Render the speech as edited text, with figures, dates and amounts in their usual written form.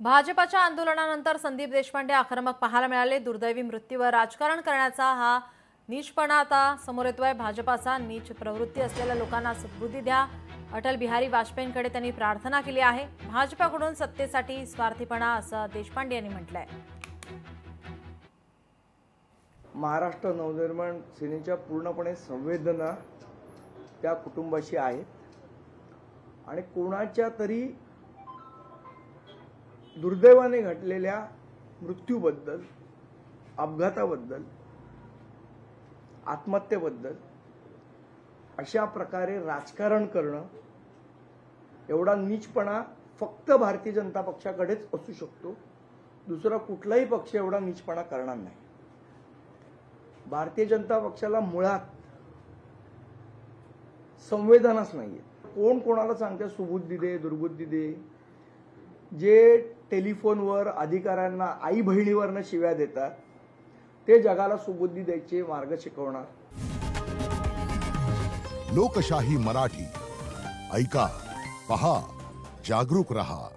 भाजपाच्या आंदोलनानंतर संदीप देशपांडे आक्रमक पाहायला मिळाले। दुर्दैवी मृत्यूवर राजकारण करण्याचा हा नीचपणा आता समोर येतोय। भाजपाचा नीच प्रवृत्ती असलेल्या लोकांना सद्बुद्धी द्या, अटल बिहारी वाजपेयींकडे त्यांनी प्रार्थना केली आहे। भाजपाकडून सत्तेसाठी स्वार्थीपणा असं देशपांडे यांनी म्हटलंय। महाराष्ट्र नवनिर्माण सेनेच्या पूर्णपणे संवेदना त्या कुटुंबाशी आहेत आणि कोणाच्या तरी दुर्दैवाने घडलेल्या मृत्यूबद्दल, अपघाताबद्दल, आत्महत्येबद्दल अशा प्रकारे राजकारण करणं एवढा नीचपणा फक्त भारतीय जनता पक्षाकडेच असू शकतो। दुसरा कुठलाही पक्ष एवढा नीचपणा करणार नाही। भारतीय जनता पक्षाला मुळात संवेदनाच नाहीये। कोण कोणाला सांगते सुबुद्धी दे, दुर्बुद्धी दे। जे टेलिफोनवर अधिकाऱ्यांना आई बहिणीवरनं शिव्या देतात ते जगाला सुबुद्धी द्यायचे मार्ग शिकवणार। लोकशाही मराठी ऐका, पहा, जागरूक रहा।